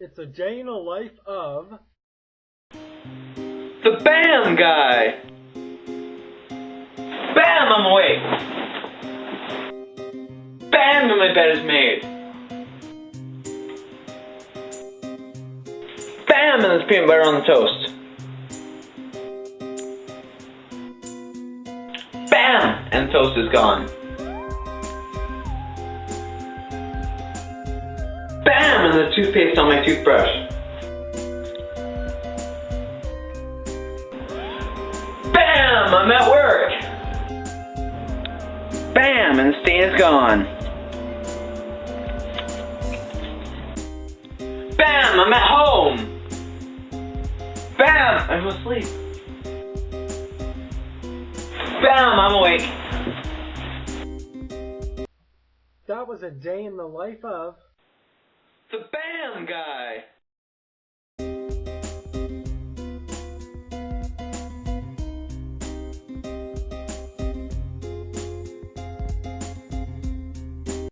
It's a day in the life of the BAM guy! BAM! I'm awake! BAM! My bed is made! BAM! And there's peanut butter on the toast. BAM! And the toast is gone. BAM! And the toothpaste on my toothbrush. BAM! I'm at work! BAM! And the stain is gone. BAM! I'm at home! BAM! I'm asleep. BAM! I'm awake. That was a day in the life of The BAM guy!